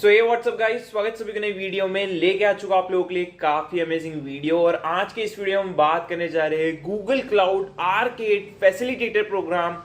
सो ये WhatsApp guys, स्वागत सभी को नई वीडियो में। लेके आ चुका आप लोगों के लिए काफी अमेजिंग वीडियो। और आज के इस वीडियो में हम बात करने जा रहे हैं Google Cloud Arcade facilitator program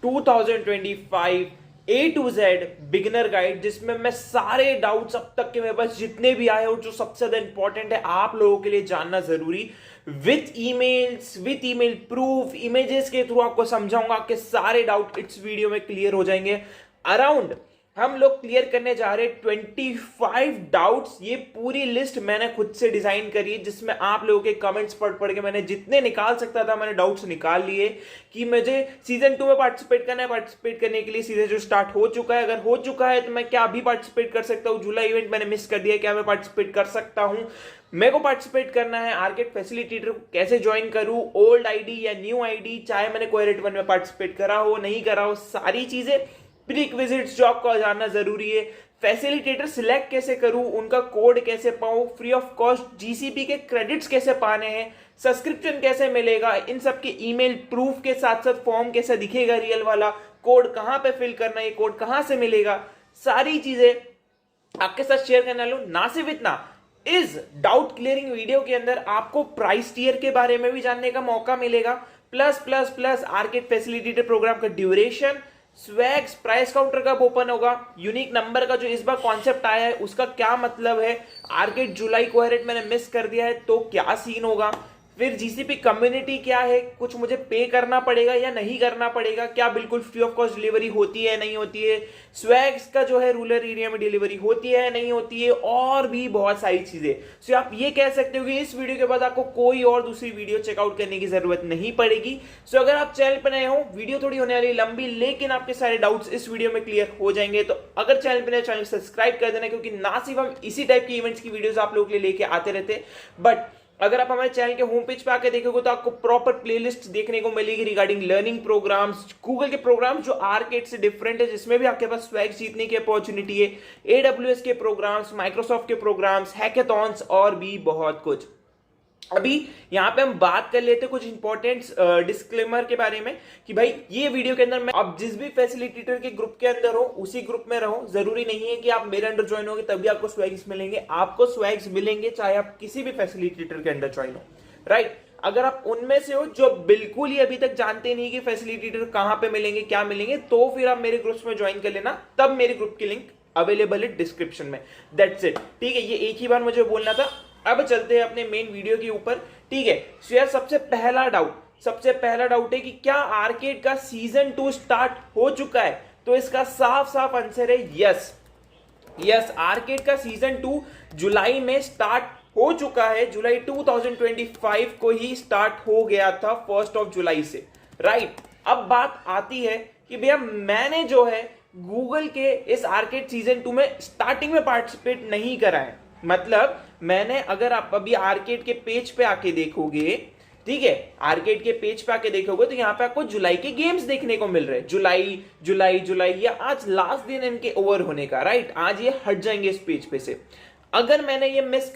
2025 A to Z beginner guide, जिसमें मैं सारे डाउट्स अब तक के मेरे पास जितने भी आए और जो सबसे ज्यादा इंपॉर्टेंट है आप लोगों के लिए जानना जरूरी, with emails, with email proof, images के थ्रू आपको समझाऊंगा कि सारे डाउट इस वीडियो में क्लियर हो जाएंगे। अराउंड हम लोग क्लियर करने जा रहे हैं 25 डाउट्स। ये पूरी लिस्ट मैंने खुद से डिजाइन करी है, जिसमें आप लोगों के कमेंट्स पढ़ पढ़ के मैंने जितने निकाल सकता था मैंने डाउट्स निकाल लिए कि मुझे सीजन 2 में पार्टिसिपेट करना है। पार्टिसिपेट करने के लिए सीजन जो स्टार्ट हो चुका है, अगर हो चुका है तो मैं क्या अभी पार्टिसिपेट कर सकता हूँ? जुलाई इवेंट मैंने मिस कर दिया, क्या मैं पार्टिसिपेट कर सकता हूँ? मेरे को पार्टिसिपेट करना है। आर्केड फैसिलिटेटर को कैसे ज्वाइन करूं? ओल्ड आईडी या न्यू आईडी, चाहे मैंने कोएरेट 1 में पार्टिसिपेट करा हो नहीं करा हो, सारी चीजें प्रीरिक्विजिट्स जो आपको जानना जरूरी है। फैसिलिटेटर सिलेक्ट कैसे करूं, उनका कोड कैसे पाऊं, फ्री ऑफ कॉस्ट जीसीपी के क्रेडिट्स कैसे पाने हैं, सब्सक्रिप्शन कैसे मिलेगा, इन सब के ईमेल प्रूफ के साथ साथ फॉर्म कैसे दिखेगा रियल वाला, कोड कहां पे फिल करना है, कोड कहां से मिलेगा, सारी चीजें आपके साथ शेयर करने वाला हूं। ना सिर्फ इतना, इस डाउट क्लियरिंग वीडियो के अंदर आपको प्राइस टियर के बारे में भी जानने का मौका मिलेगा। Plus plus plus Arcade facilitator program का ड्यूरेशन, स्वैग्स, प्राइस काउंटर कब ओपन होगा, यूनिक नंबर का जो इस बार कॉन्सेप्ट आया है उसका क्या मतलब है, आर्केड जुलाई कोहेरेट मैंने मिस कर दिया है तो क्या सीन होगा, फिर जीसीपी कम्युनिटी क्या है, कुछ मुझे पे करना पड़ेगा या नहीं करना पड़ेगा, क्या बिल्कुल फ्री ऑफ कॉस्ट डिलीवरी होती है नहीं होती है, स्वैग्स का जो है रूरल एरिया में डिलीवरी होती है नहीं होती है, और भी बहुत सारी चीजें। सो आप ये कह सकते हो कि इस वीडियो के बाद आपको कोई और दूसरी वीडियो चेकआउट करने की जरूरत नहीं पड़ेगी। सो अगर आप चैनल पर नए हो, वीडियो थोड़ी होने वाली लंबी, लेकिन आपके सारे डाउट्स इस वीडियो में क्लियर हो जाएंगे। तो अगर चैनल पर नए, चैनल सब्सक्राइब कर देना, क्योंकि ना सिर्फ हम इसी टाइप की इवेंट्स की वीडियोस आप लोगों के लिए लेके आते रहते, बट अगर आप हमारे चैनल के होम पेज पे आके देखोगे तो आपको प्रॉपर प्लेलिस्ट देखने को मिलेगी रिगार्डिंग लर्निंग प्रोग्राम्स, गूगल के प्रोग्राम्स जो आर्केड से डिफरेंट है, जिसमें भी आपके पास स्वैग जीतने की अपॉर्चुनिटी है, एडब्ल्यूएस के प्रोग्राम्स, माइक्रोसॉफ्ट के प्रोग्राम्स, हैकेथॉन्स और भी बहुत कुछ। अभी यहां पे हम बात कर लेते हैं कुछ इंपॉर्टेंट डिस्क्लेमर के बारे में कि भाई ये वीडियो के अंदर मैं आप जिस भी फैसिलिटेटर के ग्रुप के अंदर हो उसी ग्रुप में रहो। जरूरी नहीं है कि आप मेरे अंडर ज्वाइन होगे तभी आपको स्वैग्स मिलेंगे, आपको स्वैग्स मिलेंगे चाहे आप किसी भी फैसिलिटेटर के अंदर ज्वाइन हो, राइट। अगर आप उनमें से हो जो बिल्कुल ही अभी तक जानते नहीं कि फैसिलिटेटर कहां पे मिलेंगे, क्या मिलेंगे, तो फिर आप मेरे ग्रुप्स में ज्वाइन कर लेना, तब मेरे ग्रुप की लिंक अवेलेबल है डिस्क्रिप्शन में। दैट्स इट, ठीक है। ये एक ही बार मुझे बोलना था। अब चलते हैं अपने मेन वीडियो के ऊपर, ठीक है। सो यार सबसे पहला डाउट है कि क्या आर्केड का सीजन 2 स्टार्ट हो चुका है? तो इसका साफ साफ आंसर है यस। आर्केड का सीजन 2 जुलाई में स्टार्ट हो चुका है। जुलाई 2025 को ही स्टार्ट हो गया था, 1 जुलाई से, राइट। अब बात आती है कि भैया मैंने जो है गूगल के इस आर्केड सीजन 2 में स्टार्टिंग में पार्टिसिपेट नहीं करा है। मतलब मैंने, अगर आप अभी आर्केड के पेज पे आके देखोगे, ठीक है, आर्केड के पेज पे आके देखोगे तो यहाँ पे आपको जुलाई के गेम्स देखने को मिल रहे हैं। जुलाई या आज लास्ट दिन इनके ओवर होने का, राइट। आज ये हट जाएंगे इस पेज पे से। अगर मैंने ये मिस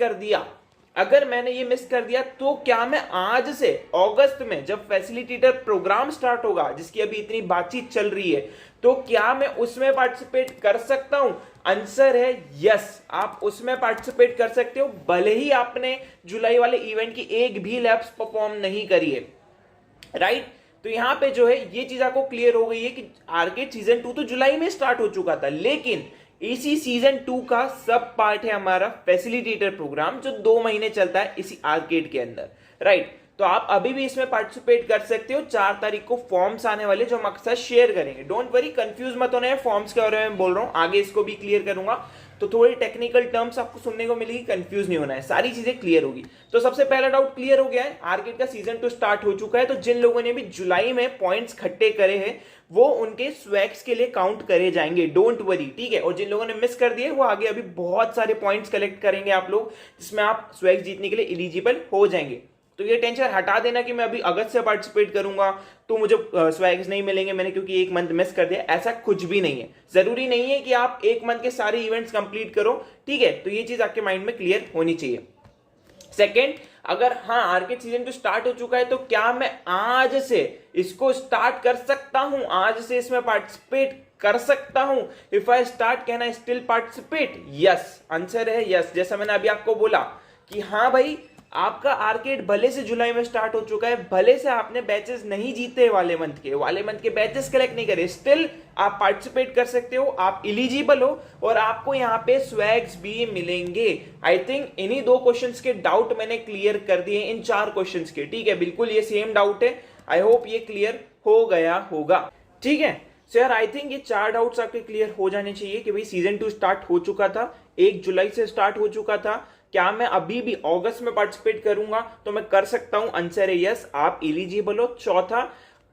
कर दिया तो क्या मैं आज से अगस्त में जब फैसिलिटेटर प्रोग्राम स्टार्ट होगा, जिसकी अभी इतनी बातचीत चल रही है, तो क्या मैं उसमें पार्टिसिपेट कर सकता हूं? आंसर है यस, आप उसमें पार्टिसिपेट कर सकते हो, भले ही आपने जुलाई वाले इवेंट की एक भी लैब्स परफॉर्म नहीं करी है, राइट। तो यहां पे जो है ये चीज आपको क्लियर हो गई है कि आर्केड सीजन 2 तो जुलाई में स्टार्ट हो चुका था, लेकिन इसी सीजन 2 का सब पार्ट है हमारा फैसिलिटेटर प्रोग्राम, जो 2 महीने चलता है इसी आर्केड के अंदर, राइट। तो आप अभी भी इसमें पार्टिसिपेट कर सकते हो। 4 तारीख को फॉर्म्स आने वाले जो हम अक्सर शेयर करेंगे। डोंट वरी, कंफ्यूज मत होना है फॉर्म्स के बारे में बोल रहा हूं, आगे इसको भी क्लियर करूंगा तो थोड़ी टेक्निकल टर्म्स आपको सुनने को मिलेगी, कंफ्यूज नहीं होना है, सारी चीजें क्लियर होगी। तो सबसे पहला डाउट क्लियर हो गया है, आर्केड का सीजन 2 स्टार्ट हो चुका है। तो जिन लोगों ने भी जुलाई में पॉइंट्स खट्टे करे हैं वो उनके स्वैग्स के लिए काउंट करे जाएंगे, डोंट वरी, ठीक है। और जिन लोगों ने मिस कर दिए वो आगे अभी बहुत सारे पॉइंट्स कलेक्ट करेंगे आप लोग, जिसमें आप स्वैग्स जीतने के लिए एलिजिबल हो जाएंगे। तो ये टेंशन हटा देना कि मैं अभी अगस्त से पार्टिसिपेट करूंगा तो मुझे स्वैग्स नहीं मिलेंगे मैंने क्योंकि एक मंथ मिस कर दिया, ऐसा कुछ भी नहीं है। जरूरी नहीं है कि आप एक मंथ के सारे इवेंट्स कंप्लीट करो, ठीक है। तो ये चीज आपके माइंड में क्लियर होनी चाहिए। सेकेंड, अगर हाँ आर्केड सीजन 2 स्टार्ट हो चुका है तो क्या मैं आज से इसको स्टार्ट कर सकता हूं, आज से इसमें पार्टिसिपेट कर सकता हूं? If I start can I still participate? Yes, answer है यस। जैसा मैंने अभी आपको बोला कि हाँ भाई, आपका आर्केड भले से जुलाई में स्टार्ट हो चुका है, भले से आपने बैचेस नहीं जीते वाले मंथ के बैचेस कलेक्ट नहीं करे, स्टिल आप पार्टिसिपेट कर सकते हो, आप इलिजिबल हो और आपको यहाँ पे स्वैग्स भी मिलेंगे। आई थिंक इन्हीं 2 क्वेश्चंस के डाउट मैंने क्लियर कर दिए इन 4 क्वेश्चंस के। ठीक है, बिल्कुल ये सेम डाउट है, आई होप ये क्लियर हो गया होगा। ठीक है, सो यार आई थिंक ये 4 डाउट्स आपके क्लियर हो जाने चाहिए कि भाई सीजन 2 स्टार्ट हो चुका था, 1 जुलाई से स्टार्ट हो चुका था, क्या मैं अभी भी अगस्त में पार्टिसिपेट करूंगा तो मैं कर सकता हूं? आंसर है यस, आप एलिजिबल हो। चौथा,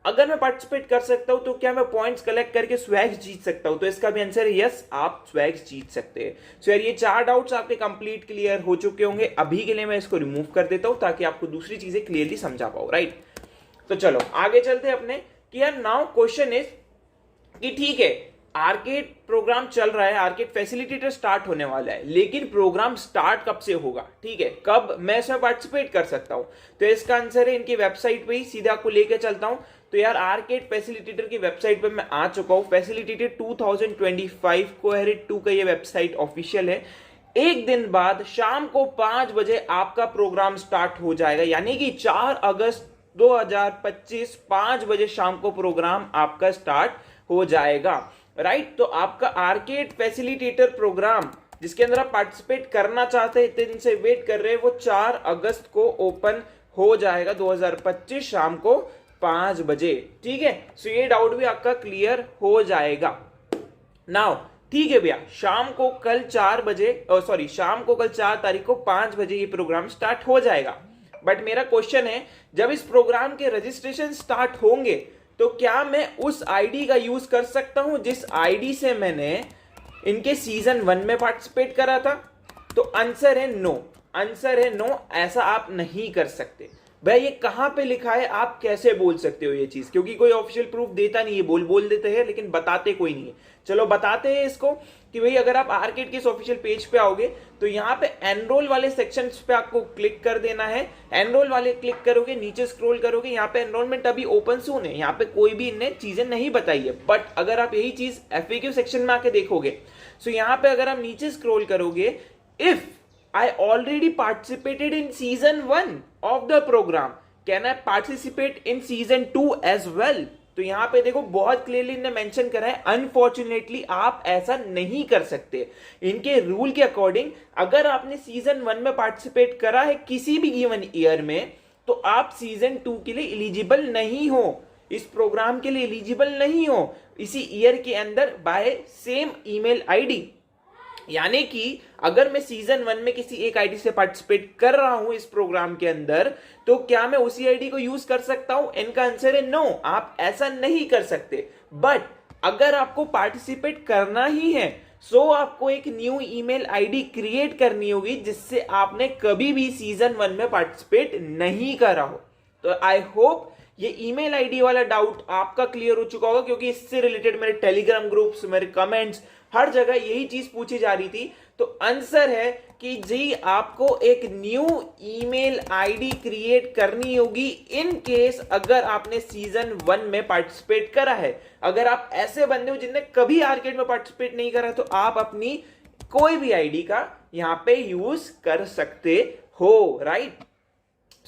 अगर मैं पार्टिसिपेट कर सकता हूं तो क्या मैं पॉइंट्स कलेक्ट करके स्वैग्स जीत सकता हूं? तो इसका भी आंसर है यस, आप स्वैग्स जीत सकते हैं। सो यार ये 4 डाउट्स आपके कंप्लीट क्लियर हो चुके होंगे। अभी के लिए मैं इसको रिमूव कर देता हूं ताकि आपको दूसरी चीजें क्लियरली समझा पाओ, राइट? तो चलो आगे चलते हैं अपने कि यार नाउ क्वेश्चन इज कि ठीक है, आर्केड प्रोग्राम चल रहा है, आर्केड फैसिलिटेटर स्टार्ट होने वाला है, लेकिन प्रोग्राम स्टार्ट कब से होगा? ठीक है, कब मैं इसमें पार्टिसिपेट कर सकता हूं? तो इसका आंसर है इनकी वेबसाइट पे ही सीधा आपको लेके चलता हूं। तो यार आर्केड फैसिलिटेटर की वेबसाइट पे मैं आ चुका हूं। फैसिलिटेटर 2025 कोहेरेट 2 का ये वेबसाइट ऑफिशियल है। एक दिन बाद शाम को 5 बजे आपका प्रोग्राम स्टार्ट हो जाएगा, यानी कि 4 अगस्त 2025 5 बजे शाम को प्रोग्राम आपका स्टार्ट हो जाएगा, राइट? तो आपका आर्केड फैसिलिटेटर प्रोग्राम जिसके अंदर आप पार्टिसिपेट करना चाहते हैं, इतने दिन से वेट कर रहे हैं, वो 4 अगस्त को ओपन हो जाएगा 2025 शाम को 5 बजे। ठीक है, सो ये डाउट भी आपका क्लियर हो जाएगा नाउ। ठीक है भैया, शाम को कल 4 तारीख को 5 बजे ये प्रोग्राम स्टार्ट हो जाएगा। बट मेरा क्वेश्चन है, जब इस प्रोग्राम के रजिस्ट्रेशन स्टार्ट होंगे तो क्या मैं उस आईडी का यूज कर सकता हूं जिस आईडी से मैंने इनके सीजन 1 में पार्टिसिपेट करा था? तो आंसर है नो, ऐसा आप नहीं कर सकते। भाई ये कहां पे लिखा है, आप कैसे बोल सकते हो ये चीज? क्योंकि कोई ऑफिशियल प्रूफ देता नहीं है, बोल देते हैं लेकिन बताते कोई नहीं है। चलो बताते हैं इसको कि भाई अगर आप आर्केड के इस ऑफिशियल पेज पे आओगे तो यहाँ पे एनरोल वाले सेक्शन पे आपको क्लिक कर देना है। एनरोल वाले क्लिक करोगे, नीचे स्क्रॉल करोगे, यहाँ पे एनरोलमेंट अभी ओपन सून है, यहाँ पे कोई भी इनने चीजें नहीं बताई है। बट अगर आप यही चीज FAQ सेक्शन में आके देखोगे, सो यहाँ पे अगर आप नीचे स्क्रॉल करोगे, if I already participated in season 1 of the program, can I participate in season 2 as well? तो यहाँ पे देखो बहुत क्लियरली इन्होंने मेंशन करा है, अनफॉर्चुनेटली आप ऐसा नहीं कर सकते। इनके रूल के अकॉर्डिंग अगर आपने सीजन 1 में पार्टिसिपेट करा है किसी भी गिवन ईयर में, तो आप सीजन 2 के लिए एलिजिबल नहीं हो, इस प्रोग्राम के लिए एलिजिबल नहीं हो इसी ईयर के अंदर बाय सेम ईमेल आईडी। यानी कि अगर मैं सीजन 1 में किसी एक आईडी से पार्टिसिपेट कर रहा हूं इस प्रोग्राम के अंदर, तो क्या मैं उसी आईडी को यूज कर सकता हूं? इनका आंसर है नो, आप ऐसा नहीं कर सकते। बट अगर आपको पार्टिसिपेट करना ही है, सो आपको एक न्यू ईमेल आईडी क्रिएट करनी होगी जिससे आपने कभी भी सीजन 1 में पार्टिसिपेट नहीं करा हो। तो आई होप ये ईमेल आईडी वाला डाउट आपका क्लियर हो चुका होगा, क्योंकि इससे रिलेटेड मेरे टेलीग्राम ग्रुप्स, मेरे कमेंट्स, हर जगह यही चीज पूछी जा रही थी। तो आंसर है कि जी आपको एक न्यू ईमेल आईडी क्रिएट करनी होगी इन केस अगर आपने सीजन 1 में पार्टिसिपेट करा है। अगर आप ऐसे बंदे हो जिनने कभी आर्केड में पार्टिसिपेट नहीं करा, तो आप अपनी कोई भी आईडी का यहां पे यूज कर सकते हो, राइट?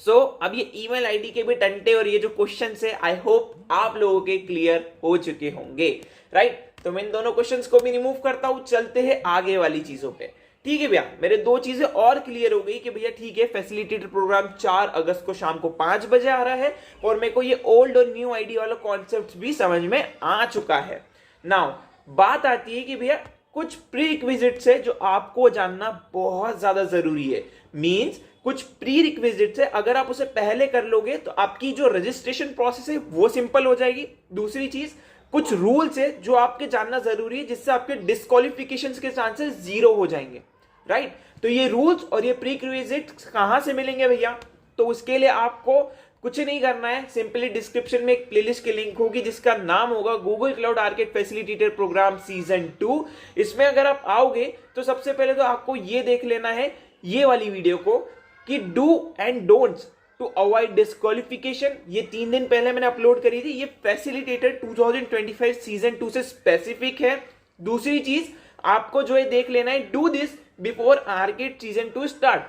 सो अब ये ईमेल आईडी के भी टंटे और ये जो क्वेश्चन है, आई होप आप लोगों के क्लियर हो चुके होंगे, राइट? तो मैं इन दोनों क्वेश्चंस को भी रिमूव करता हूं, चलते हैं आगे वाली चीजों पे। ठीक है भैया, मेरे 2 चीजें और क्लियर हो गई कि भैया ठीक है, फैसिलिटेटर प्रोग्राम 4 अगस्त को शाम को 5 बजे आ रहा है और मेरे को ये ओल्ड और न्यू आईडी वाला कॉन्सेप्ट भी समझ में आ चुका है। नाउ बात आती है कि भैया कुछ प्री रिक्विजिट्स है जो आपको जानना बहुत ज्यादा जरूरी है। मींस कुछ प्री रिक्विजिट्स है, अगर आप उसे पहले कर लोगे तो आपकी जो रजिस्ट्रेशन प्रोसेस है वो सिंपल हो जाएगी। दूसरी चीज, कुछ रूल्स है जो आपके जानना जरूरी है जिससे आपके डिस्क्वालिफिकेशन के चांसेस 0 हो जाएंगे, राइट? तो ये रूल्स और ये प्री रिक्विजिट्स कहां से मिलेंगे भैया? तो उसके लिए आपको कुछ नहीं करना है, सिंपली डिस्क्रिप्शन में एक प्लेलिस्ट की लिंक होगी जिसका नाम होगा Google Cloud Arcade facilitator program season 2। इसमें अगर आप आओगे तो सबसे पहले तो आपको ये देख लेना है ये वाली वीडियो को कि do and don'ts to avoid disqualification, ये 3 दिन पहले मैंने अपलोड करी थी। ये फैसिलिटेटर 2025 सीजन 2 से स्पेसिफिक है। दूसरी चीज आपको जो है देख लेना है, do this before arcade season 2 start.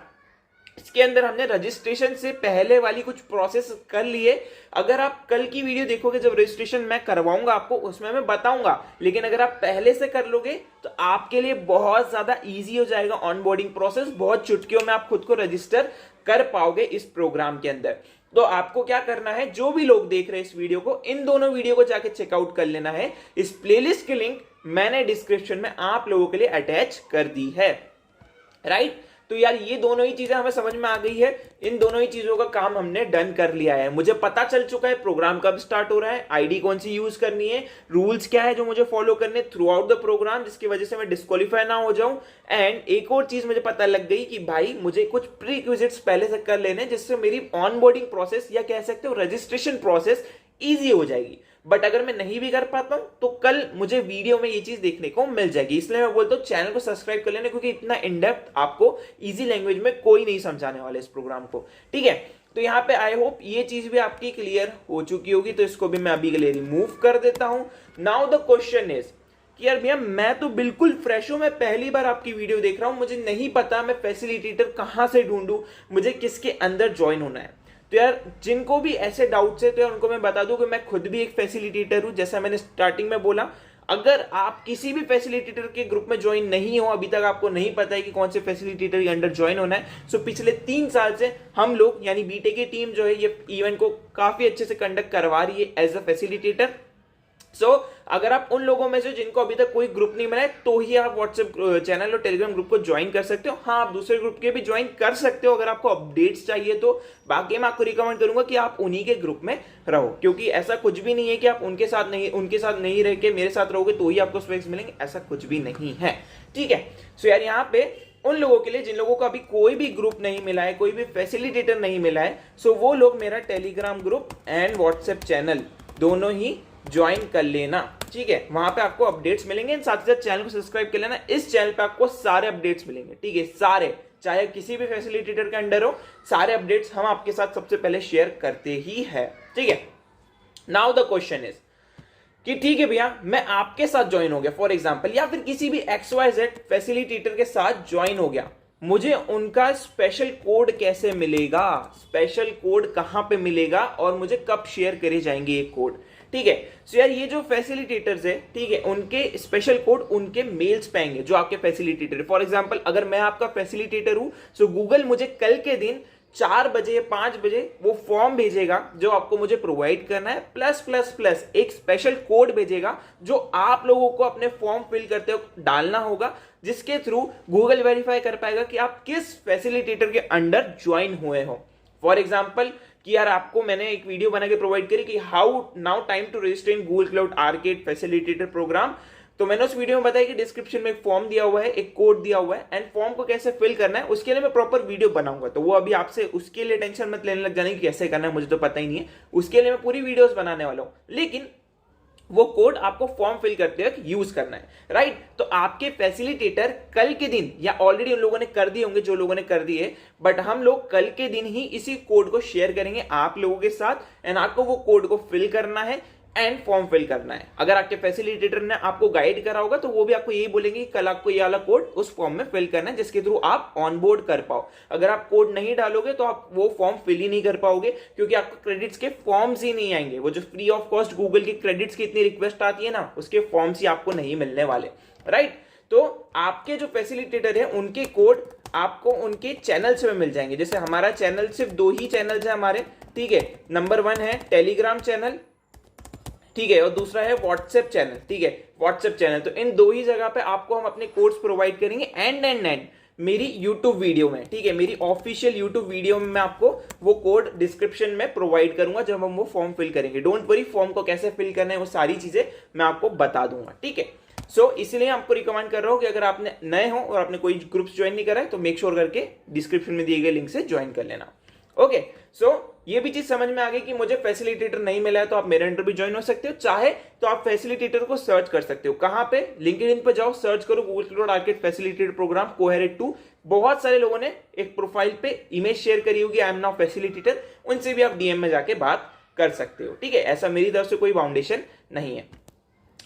इसके अंदर हमने रजिस्ट्रेशन से पहले वाली कुछ प्रोसेस कर लिए। अगर आप कल की वीडियो देखोगे जब रजिस्ट्रेशन मैं करवाऊंगा आपको, उसमें मैं बताऊंगा, लेकिन अगर आप पहले से कर लोगे तो आपके लिए बहुत ज्यादा इजी हो जाएगा ऑनबोर्डिंग प्रोसेस। बहुत चुटकियों में आप खुद को रजिस्टर कर पाओगे इस प्रोग्राम के अंदर। तो आपको क्या करना है, जो भी लोग देख रहे हैं इस वीडियो को, इन दोनों वीडियो को जाके चेकआउट कर लेना है। इस प्लेलिस्ट की लिंक मैंने डिस्क्रिप्शन में आप लोगों के लिए अटैच कर दी है, राइट। तो यार ये दोनों ही चीजें हमें समझ में आ गई है। इन दोनों ही चीजों का काम हमने डन कर लिया है। मुझे पता चल चुका है प्रोग्राम कब स्टार्ट हो रहा है, आईडी कौन सी यूज करनी है, रूल्स क्या है जो मुझे फॉलो करने थ्रू आउट द प्रोग्राम, जिसकी वजह से मैं डिस्क्वालीफाई ना हो जाऊं। एंड एक और चीज मुझे पता लग गई कि भाई मुझे कुछ प्रीक्विजिट्स पहले से कर लेने, जिससे मेरी ऑनबोर्डिंग प्रोसेस या कह सकते हो रजिस्ट्रेशन प्रोसेस ईजी हो जाएगी। बट अगर मैं नहीं भी कर पाता हूं तो कल मुझे वीडियो में ये चीज देखने को मिल जाएगी। इसलिए मैं बोलता हूं चैनल को सब्सक्राइब कर लेना, क्योंकि इतना इन डेप्थ आपको इजी लैंग्वेज में कोई नहीं समझाने वाले इस प्रोग्राम को, ठीक है। तो यहाँ पे आई होप ये चीज भी आपकी क्लियर हो चुकी होगी। तो इसको भी मैं अभी के लिए रिमूव कर देता हूं। नाउ द क्वेश्चन इज कि यार भैया मैं तो बिल्कुल फ्रेश हूं, मैं पहली बार आपकी वीडियो देख रहा हूं, मुझे नहीं पता मैं फैसिलिटेटर कहां से ढूंढूं, मुझे किसके अंदर ज्वाइन होना है। तो यार जिनको भी ऐसे डाउट्स है तो यार उनको मैं बता दूं कि मैं खुद भी एक फैसिलिटेटर हूं। जैसा मैंने स्टार्टिंग में बोला, अगर आप किसी भी फैसिलिटेटर के ग्रुप में ज्वाइन नहीं हो, अभी तक आपको नहीं पता है कि कौन से फैसिलिटेटर के अंडर ज्वाइन होना है, सो पिछले 3 साल से हम लोग यानी बीटेक की टीम जो है ये इवेंट को काफी अच्छे से कंडक्ट करवा रही है एज अ फैसिलिटेटर। सो अगर आप उन लोगों में से जिनको अभी तक कोई ग्रुप नहीं मिला है, तो ही आप व्हाट्सएप चैनल और टेलीग्राम ग्रुप को ज्वाइन कर सकते हो। हाँ, आप दूसरे ग्रुप के भी ज्वाइन कर सकते हो अगर आपको अपडेट्स चाहिए तो। बाकी मैं आपको रिकमेंड करूंगा कि आप उन्हीं के ग्रुप में रहो, क्योंकि ऐसा कुछ भी नहीं है कि आप उनके साथ नहीं रह के मेरे साथ रहोगे तो ही आपको स्पेक्स मिलेंगे, ऐसा कुछ भी नहीं है, ठीक है। सो यार यहाँ पे उन लोगों के लिए जिन लोगों को अभी कोई भी ग्रुप नहीं मिला है, कोई भी फैसिलिटेटर नहीं मिला है, सो वो लोग मेरा Telegram group and WhatsApp channel दोनों ही ज्वाइन कर लेना, ठीक है। वहां पे आपको अपडेट्स मिलेंगे। साथ ही साथ चैनल को सब्सक्राइब कर लेना। इस चैनल पे आपको सारे अपडेट्स मिलेंगे, ठीक है, सारे, चाहे किसी भी फैसिलिटेटर के अंडर हो, सारे अपडेट्स हम आपके साथ सबसे पहले शेयर करते ही है, ठीक है। नाउ द क्वेश्चन इज कि ठीक है भैया मैं आपके साथ ज्वाइन हो गया फॉर एग्जांपल, या फिर किसी भी XYZ फैसिलिटेटर के साथ ज्वाइन हो गया, मुझे उनका स्पेशल कोड कैसे मिलेगा, स्पेशल कोड कहां पे मिलेगा और मुझे कब शेयर करे जाएंगे ये कोड, ठीक है। सो यार ये जो फैसिलिटेटर्स है, ठीक है, उनके स्पेशल कोड उनके मेल्स पे आएंगे जो आपके फैसिलिटेटर। फॉर एग्जांपल अगर मैं आपका फैसिलिटेटर हूं, सो गूगल मुझे कल के दिन 4 बजे 5 बजे वो फॉर्म भेजेगा जो आपको मुझे प्रोवाइड करना है, प्लस प्लस प्लस एक स्पेशल कोड भेजेगा जो आप लोगों को अपने फॉर्म फिल करते हो डालना होगा, जिसके थ्रू गूगल वेरीफाई कर पाएगा कि आप किस फैसिलिटेटर के अंडर ज्वाइन हुए हो। फॉर एग्जाम्पल कि यार आपको मैंने एक वीडियो बना के प्रोवाइड करी कि how now time to register in Google Cloud Arcade facilitator program. तो मैंने उस वीडियो में बताया कि डिस्क्रिप्शन में एक फॉर्म दिया हुआ है, एक कोड दिया हुआ है, एंड फॉर्म को कैसे फिल करना है उसके लिए मैं प्रॉपर वीडियो बनाऊंगा। तो वो अभी आपसे उसके लिए टेंशन मत लेने लग जाने की कैसे करना है, मुझे तो पता ही नहीं है। उसके लिए मैं पूरी वीडियोस बनाने वाला हूं, लेकिन वो कोड आपको फॉर्म फिल करते वक्त यूज करना है, राइट। तो आपके फैसिलिटेटर कल के दिन, या ऑलरेडी उन लोगों ने कर दिए होंगे जो लोगों ने कर दिए, बट हम लोग कल के दिन ही इसी कोड को शेयर करेंगे आप लोगों के साथ, एंड आपको वो कोड को फिल करना है एंड फॉर्म फिल करना है। अगर आपके फैसिलिटेटर ने आपको गाइड करा होगा तो वो भी आपको यही बोलेंगे कि कल आपको ये वाला कोड उस फॉर्म में फिल करना है, जिसके थ्रू आप ऑनबोर्ड कर पाओ। अगर आप कोड नहीं डालोगे तो आप वो फॉर्म फिल ही नहीं कर पाओगे, क्योंकि आपको क्रेडिट्स के फॉर्म्स ही नहीं आएंगे। वो जो फ्री ऑफ कॉस्ट गूगल के क्रेडिट्स की इतनी रिक्वेस्ट आती है ना, उसके फॉर्म्स ही आपको नहीं मिलने वाले, राइट। तो आपके जो फैसिलिटेटर है उनके कोड आपको उनके चैनल्स में मिल जाएंगे। जैसे हमारा चैनल सिर्फ 2 ही चैनल्स है हमारे, ठीक है। नंबर 1 है टेलीग्राम चैनल, ठीक है, और दूसरा है व्हाट्सएप चैनल, ठीक है, व्हाट्सएप चैनल। तो इन 2 ही जगह पे आपको हम अपने कोड्स प्रोवाइड करेंगे एंड मेरी यूट्यूब वीडियो में, ठीक है, मेरी ऑफिशियल यूट्यूब वीडियो में मैं आपको वो कोड डिस्क्रिप्शन में प्रोवाइड करूंगा जब हम वो फॉर्म फिल करेंगे। डोंट वरी, फॉर्म को कैसे फिल करना है वो सारी चीजें मैं आपको बता दूंगा, ठीक है। सो इसलिए आपको रिकमेंड कर रहा हूं कि अगर आपने नए हो और आपने कोई ग्रुप्स ज्वाइन नहीं करा है तो मेक श्योर करके डिस्क्रिप्शन में दिए गए लिंक से ज्वाइन कर लेना, ओके। सो ये भी चीज समझ में आ गई कि मुझे फैसिलिटेटर नहीं मिला है तो आप मेरे अंडर भी ज्वाइन हो सकते हो, चाहे तो आप फैसिलिटेटर को सर्च कर सकते हो। कहां पे? लिंक्डइन पे जाओ, सर्च करो Google cloud architect facilitator program cohort 2। बहुत सारे लोगों ने एक प्रोफाइल पे इमेज शेयर करी होगी, आई एम नाउ फैसिलिटेटर, उनसे भी आप डीएम में जाके बात कर सकते हो। ठीक है, ऐसा मेरी तरफ से कोई बाउंडेशन नहीं है।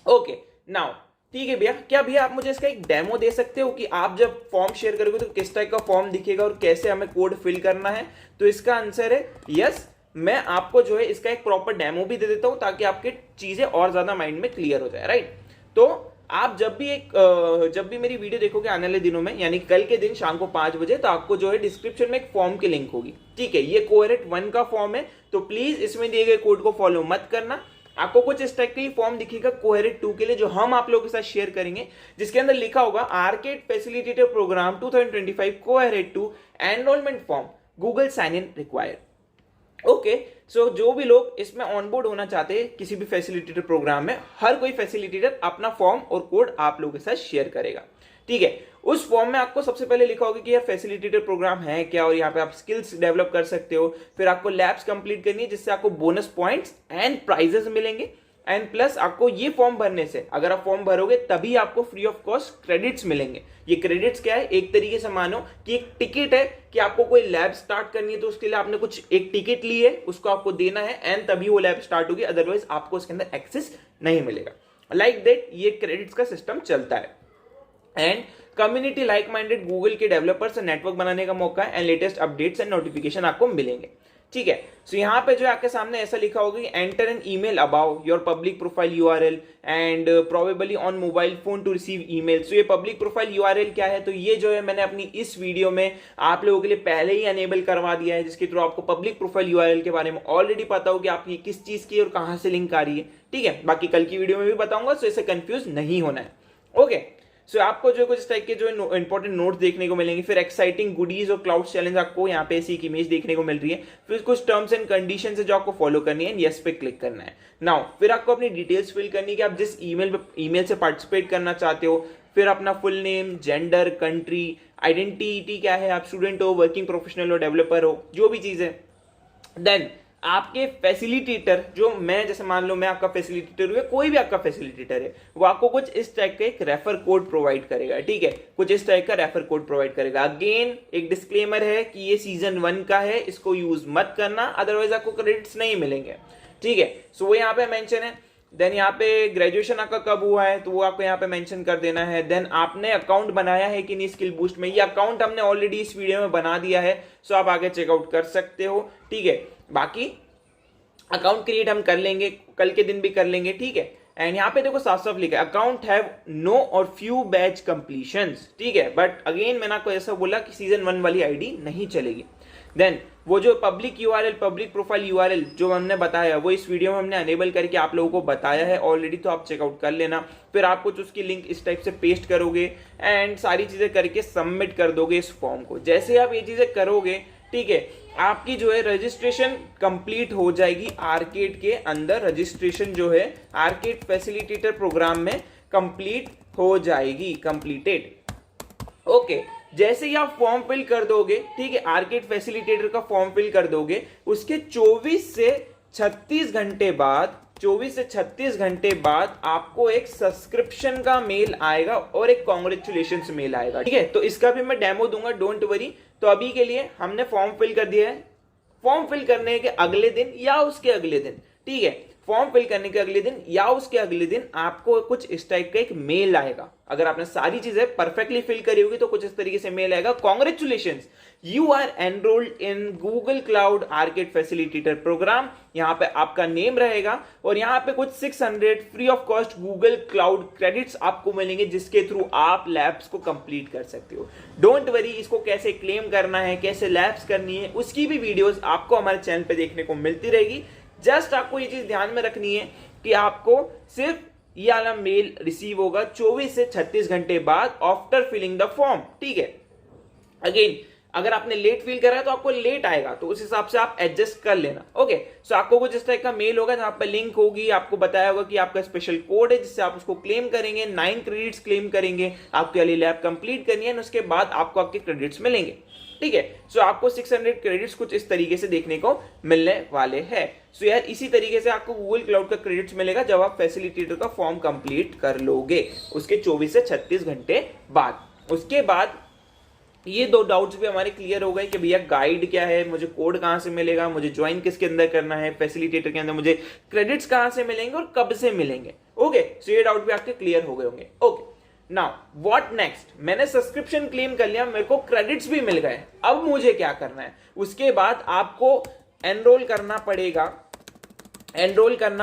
ओके नाउ ठीक है भैया, क्या भैया आप मुझे इसका एक डेमो दे सकते हो कि आप जब फॉर्म शेयर करोगे तो किस टाइप का फॉर्म दिखेगा और कैसे हमें कोड फिल करना है? तो इसका आंसर है यस। मैं आपको जो है इसका एक प्रॉपर डेमो भी दे देता हूं ताकि आपकी चीजें और ज्यादा माइंड में क्लियर हो जाए, राइट? तो आप जब भी मेरी वीडियो देखोगे आने वाले दिनों में, यानी कल के दिन शाम को 5 बजे, तो आपको जो है डिस्क्रिप्शन में एक फॉर्म की लिंक होगी। ठीक है, ये कोहेरेट 1 का फॉर्म है, तो प्लीज इसमें दिए गए कोड को फॉलो मत करना। आपको कुछ इस टाइप का फॉर्म दिखेगा कोहेरेट 2 के लिए, जो हम आप लोगों के साथ शेयर करेंगे, जिसके अंदर लिखा होगा arcade facilitator program 2025 cohort 2 enrollment form Google sign in required. Okay, so जो भी लोग इसमें ऑनबोर्ड होना चाहते हैं किसी भी फैसिलिटेटर प्रोग्राम में, हर कोई फैसिलिटेटर अपना फॉर्म और कोड आप लोगों के साथ शेयर करेगा। ठीक है, उस फॉर्म में आपको सबसे पहले लिखा होगा कि यार फैसिलिटेटर प्रोग्राम है क्या, और यहाँ पे आप स्किल्स डेवलप कर सकते हो। फिर आपको लैब्स कंप्लीट करनी है जिससे आपको बोनस पॉइंट्स एंड प्राइजेस मिलेंगे। एंड प्लस आपको ये फॉर्म भरने से, अगर आप फॉर्म भरोगे तभी आपको फ्री ऑफ कॉस्ट क्रेडिट्स मिलेंगे। ये क्रेडिट्स क्या है? एक तरीके से मानो कि एक टिकट है कि आपको कोई लैब स्टार्ट करनी है तो उसके लिए आपने कुछ एक टिकट ली है, उसको आपको देना है एंड तभी वो लैब स्टार्ट होगी, अदरवाइज आपको उसके अंदर एक्सेस नहीं मिलेगा। लाइक दैट ये क्रेडिट्स का सिस्टम चलता है। And community like minded Google के डेवलपर्स से नेटवर्क बनाने का मौका है and latest updates and notification आपको मिलेंगे। ठीक है, सो यहाँ पे जो आपके सामने ऐसा लिखा होगा कि enter an email about your public profile URL and probably on mobile phone to receive email. So ये पब्लिक प्रोफाइल यूआरएल क्या है? तो ये जो है मैंने अपनी इस वीडियो में आप लोगों के लिए पहले ही अनेबल करवा दिया है, जिसके थ्रू आपको पब्लिक प्रोफाइल यूआरएल के बारे में ऑलरेडी पता हो कि आपकी किस चीज की और कहां से लिंक आ रही है। ठीक है, बाकी कल की वीडियो में भी बताऊंगा, सो इसे कंफ्यूज नहीं होना है। ओके, सो आपको जो कुछ टाइप के जो इंपॉर्टेंट नोट्स देखने को मिलेंगे, फिर एक्साइटिंग गुडीज और क्लाउड चैलेंज आपको यहाँ पे ऐसी एक इमेज देखने को मिल रही है। फिर कुछ टर्म्स एंड कंडीशन है जो आपको फॉलो करनी है, यस पे क्लिक करना है। नाउ फिर आपको अपनी डिटेल्स फिल करनी है कि आप जिस ईमेल से पार्टिसिपेट करना चाहते हो, फिर अपना full name, gender, country, identity क्या है, आप स्टूडेंट हो, वर्किंग प्रोफेशनल हो, डेवलपर हो, जो भी चीज है। देन आपके फैसिलिटेटर, जो मैं जैसे मान लो मैं आपका फैसिलिटेटर हूँ, कोई भी आपका फैसिलिटेटर है, वो आपको कुछ इस टाइप का एक रेफर कोड प्रोवाइड करेगा। ठीक है, कुछ इस टाइप का रेफर कोड प्रोवाइड करेगा। अगेन एक डिस्क्लेमर है कि ये सीजन 1 का है, इसको यूज मत करना, अदरवाइज आपको क्रेडिट्स नहीं मिलेंगे। ठीक है, सो वो यहाँ पे मेंशन है। देन यहाँ पे ग्रेजुएशन आपका कब हुआ है तो वो आपको यहाँ पे मेंशन कर देना है। देन आपने अकाउंट बनाया है कि नहीं स्किल बूस्ट में, ये अकाउंट हमने ऑलरेडी इस वीडियो में बना दिया है, सो आप आगे चेकआउट कर सकते हो। ठीक है, बाकी अकाउंट क्रिएट हम कर लेंगे, कल के दिन भी कर लेंगे। ठीक है, एंड यहाँ पे देखो साफ साफ लिखा है अकाउंट हैव नो और फ्यू बैच कंप्लीशंस। ठीक है, बट अगेन मैंने आपको ऐसा बोला कि सीजन 1 वाली आईडी नहीं चलेगी। देन वो जो public URL, public profile URL जो हमने बताया, वो इस वीडियो में हमने अनेबल करके आप लोगों को बताया है ऑलरेडी, तो आप चेकआउट कर लेना। फिर आप कुछ उसकी लिंक इस टाइप से पेस्ट करोगे एंड सारी चीजें करके सबमिट कर दोगे इस फॉर्म को। जैसे आप ये चीजें करोगे, ठीक है, आपकी जो है रजिस्ट्रेशन कंप्लीट हो जाएगी आर्किड के अंदर। रजिस्ट्रेशन जो है आर्किड फैसिलिटेटर प्रोग्राम में कंप्लीट हो जाएगी, कंप्लीटेड। ओके, जैसे ही आप फॉर्म फिल कर दोगे, ठीक है, आर्किड फैसिलिटेटर का फॉर्म फिल कर दोगे, उसके 24 से 36 घंटे बाद, 24 से 36 घंटे बाद आपको एक सब्सक्रिप्शन का मेल आएगा और एक कॉन्ग्रेचुलेशंस मेल आएगा। ठीक है, तो इसका भी मैं डेमो दूंगा, डोंट वरी। तो अभी के लिए हमने फॉर्म फिल कर दिया है। फॉर्म फिल करने के अगले दिन या उसके अगले दिन, ठीक है, फॉर्म फिल करने के अगले दिन या उसके अगले दिन आपको कुछ इस टाइप का एक मेल आएगा। अगर आपने सारी चीजें परफेक्टली फिल करी होगी तो कुछ इस तरीके से मेल आएगा, congratulations you are enrolled in Google Cloud Arcade facilitator program. यहाँ पे आपका नेम रहेगा और यहाँ पे कुछ 600 free of cost Google cloud credits आपको मिलेंगे, जिसके थ्रू आप लैब्स को कंप्लीट कर सकते हो। डोंट वरी, इसको कैसे क्लेम करना है, कैसे लैब्स करनी है, उसकी भी वीडियोस आपको हमारे चैनल पे देखने को मिलती रहेगी। जस्ट आपको ये चीज ध्यान में रखनी है कि आपको सिर्फ ये वाला मेल रिसीव होगा 24 से 36 घंटे बाद आफ्टर फिलिंग द फॉर्म। ठीक है, अगेन अगर आपने लेट फील करा है तो आपको लेट आएगा, तो उस हिसाब से आप एडजस्ट कर लेना। ओके, सो आपको कुछ इस टाइप का मेल होगा जहां पर लिंक होगी, आपको बताया होगा कि आपका स्पेशल कोड है जिससे आप उसको क्लेम करेंगे, 9 क्रेडिट्स क्लेम करेंगे, आपके वाली लैब कंप्लीट करनी है, उसके बाद आपको आपके क्रेडिट्स मिलेंगे। ठीक है, सो आपको 600 क्रेडिट्स कुछ इस तरीके से देखने को मिलने वाले हैं। सो यार इसी तरीके से आपको गूगल क्लाउड का क्रेडिट्स मिलेगा जब आप फैसिलिटेटर का फॉर्म कंप्लीट कर लोगे उसके 24 से 36 घंटे बाद। उसके बाद ये 2 डाउट्स भी हमारे क्लियर हो गए कि भैया गाइड क्या है, मुझे कोड कहां से मिलेगा, मुझे ज्वाइन किसके अंदर करना है, फैसिलिटेटर के अंदर मुझे क्रेडिट्स कहां से मिलेंगे और कब से मिलेंगे। ओके, सो ये डाउट भी आपके क्लियर हो गए होंगे। ओके, नाउ व्हाट नेक्स्ट, मैंने सब्सक्रिप्शन क्लेम कर लिया, मेरे को क्रेडिट्स भी मिल गए, अब मुझे क्या करना है? उसके बाद आपको एनरोल करना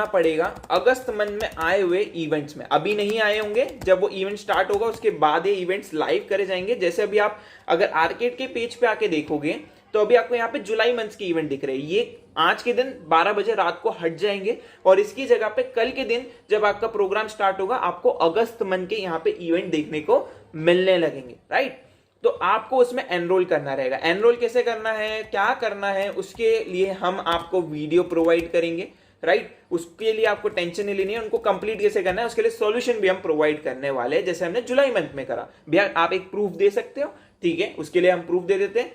पड़ेगा अगस्त मंथ में आए हुए इवेंट्स में। अभी नहीं आए होंगे, जब वो इवेंट स्टार्ट होगा उसके बाद ये इवेंट्स लाइव करे जाएंगे। जैसे अभी आप अगर आर्केड के पेज पे आके देखोगे तो अभी आपको यहाँ पे जुलाई मंथ के इवेंट दिख रहे हैं, ये आज के दिन 12 बजे रात को हट जाएंगे और इसकी जगह पे कल के दिन जब आपका प्रोग्राम स्टार्ट होगा आपको अगस्त मंथ के यहाँ पे इवेंट देखने को मिलने लगेंगे, राइट? तो आपको उसमें एनरोल करना रहेगा। एनरोल कैसे करना है, क्या करना है, उसके लिए हम आपको वीडियो प्रोवाइड करेंगे, राइट? उसके लिए आपको टेंशन नहीं लेनी है, उनको कंप्लीट कैसे करना है उसके लिए सॉल्यूशन भी हम प्रोवाइड करने वाले हैं, जैसे हमने जुलाई मंथ में करा। भैया आप एक प्रूफ दे सकते हो, ठीक है, उसके लिए हम प्रूफ दे देते हैं।